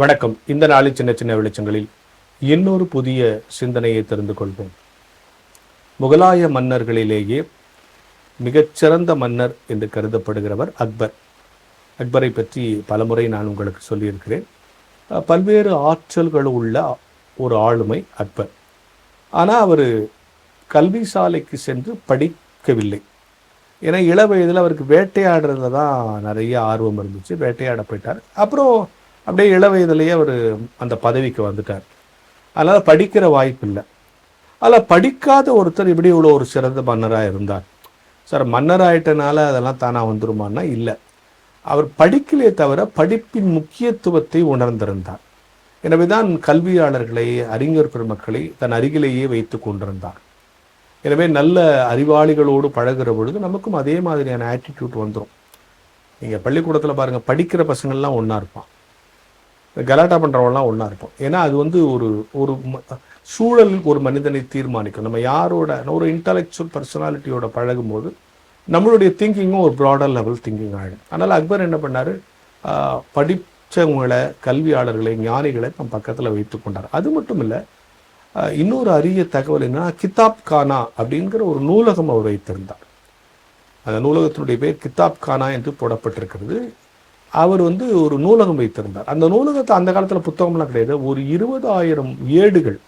வணக்கம். இந்த நாளில் சின்ன சின்ன வெளிச்சங்களில் இன்னொரு புதிய சிந்தனையை தெரிந்து கொள்வோம். முகலாய மன்னர்களிலேயே மிகச்சிறந்த மன்னர் என்று கருதப்படுகிறவர் அக்பர். அக்பரை பற்றி பலமுறை நான் உங்களுக்கு சொல்லியிருக்கிறேன். பல்வேறு ஆற்றல்கள் உள்ள ஒரு ஆளுமை அக்பர். ஆனால் அவர் கல்வி சாலைக்கு சென்று படிக்கவில்லை. ஏன்னா இள வயதில் அவருக்கு வேட்டையாடுறதுல தான் நிறைய ஆர்வம் இருந்துச்சு. வேட்டையாட போயிட்டார். அப்புறம் அப்படியே இள வயதிலேயே அவர் அந்த பதவிக்கு வந்துட்டார். அதனால் படிக்கிற வாய்ப்பு இல்லை. அதில் படிக்காத ஒருத்தர் இப்படி இவ்வளோ ஒரு சிறந்த மன்னராக இருந்தார். சார், மன்னராயிட்டனால அதெல்லாம் தானாக வந்துருமான்னா இல்லை. அவர் படிக்கலே தவிர படிப்பின் முக்கியத்துவத்தை உணர்ந்திருந்தார். எனவே தான் கல்வியாளர்களை, அறிஞர் பெருமக்களை தன் அருகிலேயே வைத்து கொண்டிருந்தார். எனவே நல்ல அறிவாளிகளோடு பழகிற பொழுது நமக்கும் அதே மாதிரியான ஆட்டிடியூட் வந்துடும். நீங்கள் பள்ளிக்கூடத்தில் பாருங்கள், படிக்கிற பசங்கள்லாம் ஒன்றா இருப்பான், கலாட்டா பண்ணுறவங்களாம் ஒன்றா இருப்போம். ஏன்னா அது ஒரு ஒரு சூழல் ஒரு மனிதனை தீர்மானிக்கும். நம்ம யாரோட ஒரு இன்டலெக்சுவல் பர்சனாலிட்டியோட பழகும் போது நம்மளுடைய திங்கிங்கும் ஒரு ப்ராடர் லெவல் திங்கிங் ஆகிடும். அதனால் அக்பர் என்ன பண்ணார், படித்தவங்களை, கல்வியாளர்களை, ஞானிகளை நம்ம பக்கத்தில் வைத்து கொண்டார். அது மட்டும் இல்லை, இன்னொரு அரிய தகவல் என்னன்னா, கிதாப் கானா அப்படிங்கிற ஒரு நூலகம் அவர் வைத்திருந்தார். அந்த நூலகத்தினுடைய பேர் கிதாப் கானா என்று போடப்பட்டிருக்கிறது. அவர் ஒரு நூலகம் வைத்திருந்தார். அந்த நூலகத்தை அந்த காலத்தில் புத்தகம்லாம் கிடையாது, ஒரு 20,000 ஏடுகள்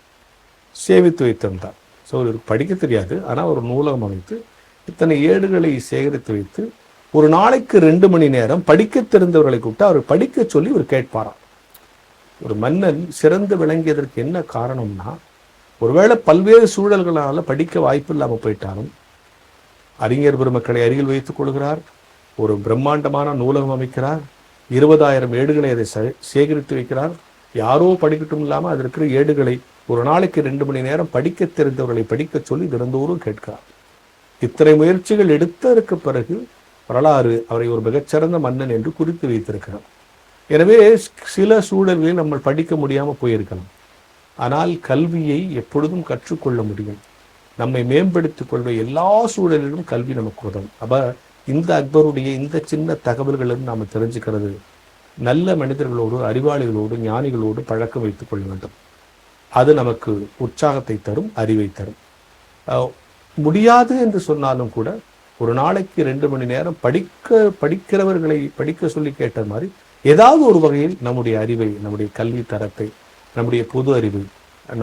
சேமித்து வைத்திருந்தார். ஸோ அவருக்கு படிக்க தெரியாது, ஆனால் ஒரு நூலகம் அமைத்து இத்தனை ஏடுகளை சேகரித்து வைத்து ஒரு நாளைக்கு 2 மணி நேரம் படிக்க தெரிந்தவர்களை கூப்பிட்டு அவர் படிக்க சொல்லி இவர் கேட்பாராம். ஒரு மன்னன் சிறந்து விளங்கியதற்கு என்ன காரணம்னா, ஒருவேளை பல்வேறு சூழல்களால் படிக்க வாய்ப்பு இல்லாமல் போயிட்டாலும் அறிஞர் பெருமக்களை அருகில் வைத்துக் கொள்கிறார். ஒரு பிரம்மாண்டமான நூலகம் அமைக்கிறார். 20,000 ஏடுகளை அதை சேகரித்து வைக்கிறார். யாரோ படிக்கட்டும் இல்லாமல் அது இருக்கிற ஏடுகளை ஒரு நாளைக்கு 2 மணி நேரம் படிக்க தெரிந்தவர்களை படிக்க சொல்லி தினந்தோறும் கேட்கிறார். இத்தனை முயற்சிகள் எடுத்ததற்கு பிறகு வரலாறு அவரை ஒரு மிகச்சிறந்த மன்னன் என்று குறித்து வைத்திருக்கிறார். எனவே சில சூழல்களில் நம்ம படிக்க முடியாமல் போயிருக்கலாம். ஆனால் கல்வியை எப்பொழுதும் கற்றுக்கொள்ள முடியும். நம்மை மேம்படுத்திக் கொள்வ எல்லா சூழலிலும் கல்வி நமக்கு உதவும். அப்போ இந்த அக்பருடைய இந்த சின்ன தகவல்களும் நாம் தெரிஞ்சுக்கிறது, நல்ல மனிதர்களோடு, அறிவாளிகளோடு, ஞானிகளோடு பழக்கம் வைத்துக் கொள்ள வேண்டும். அது நமக்கு உற்சாகத்தை தரும், அறிவை தரும். முடியாது என்று சொன்னாலும் கூட ஒரு நாளைக்கு 2 மணி நேரம் படிக்கிறவர்களை படிக்க சொல்லி கேட்ட மாதிரி ஏதாவது ஒரு வகையில் நம்முடைய அறிவை, நம்முடைய கல்வி தரத்தை, நம்முடைய பொது அறிவை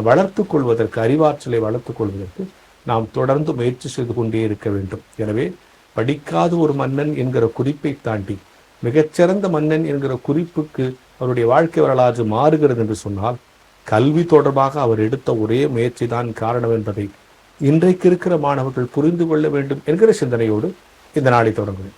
வளர்த்து கொள்வதற்கு, அறிவாற்றலை வளர்த்து கொள்வதற்கு நாம் தொடர்ந்து முயற்சி செய்து கொண்டே இருக்க வேண்டும். எனவே படிக்காத ஒரு மன்னன் என்கிற குறிப்பை தாண்டி மிகச்சிறந்த மன்னன் என்கிற குறிப்புக்கு அவருடைய வாழ்க்கை வரலாறு மாறுகிறது என்று சொன்னால் கல்வி தொடர்பாக அவர் எடுத்த ஒரே முயற்சி தான் காரணம் என்பதை இன்றைக்கு இருக்கிற மாணவர்கள் புரிந்து கொள்ள வேண்டும் என்கிற சிந்தனையோடு இந்த நாளை தொடங்குகிறேன்.